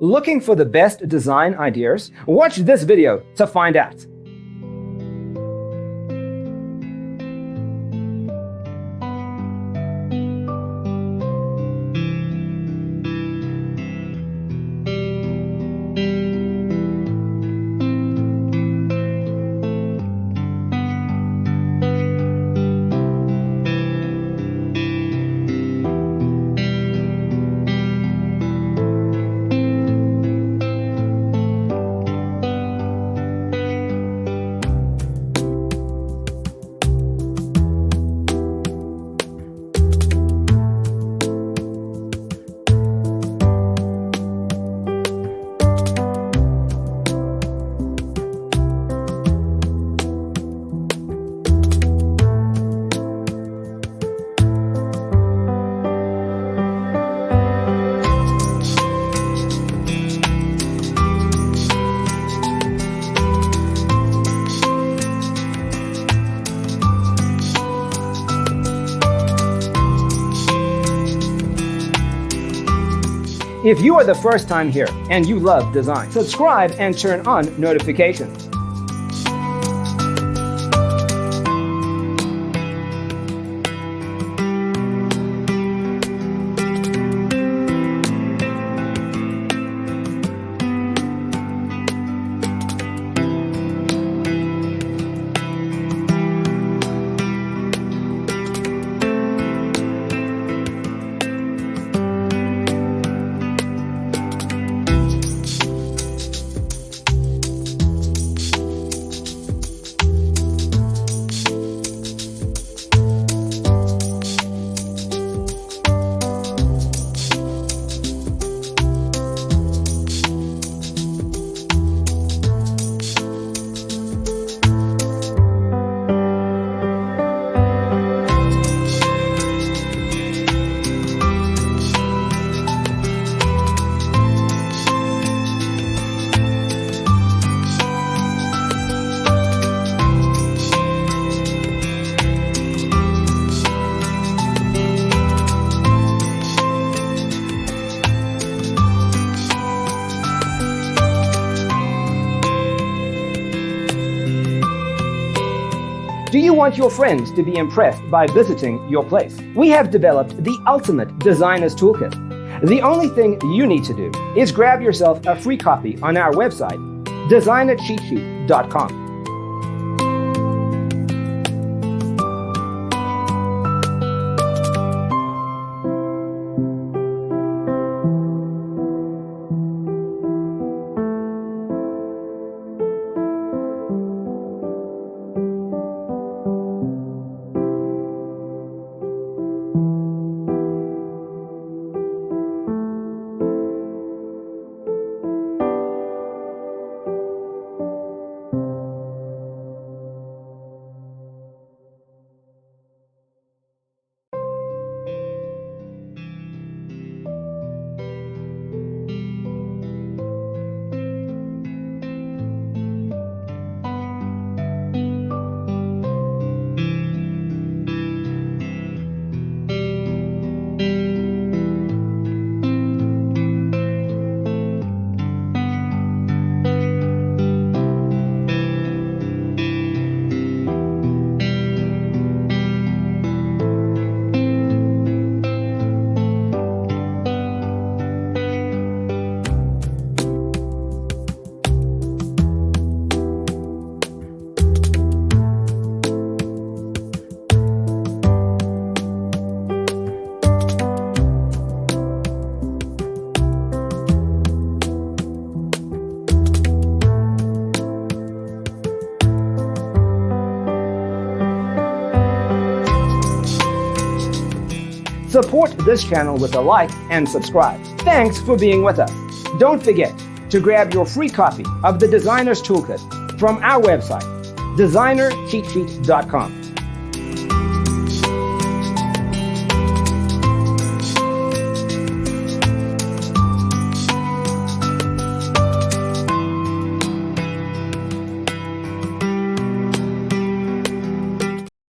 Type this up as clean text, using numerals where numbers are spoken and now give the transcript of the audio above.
Looking for the best design ideas? Watch this video to find out. If you are the first time here and you love design, subscribe and turn on notifications. Do you want your friends to be impressed by visiting your place? We have developed the ultimate designer's toolkit. The only thing you need to do is grab yourself a free copy on our website, designercheatsheet.com. Support this channel with a like and subscribe. Thanks for being with us. Don't forget to grab your free copy of the Designer's Toolkit from our website, designercheatsheet.com.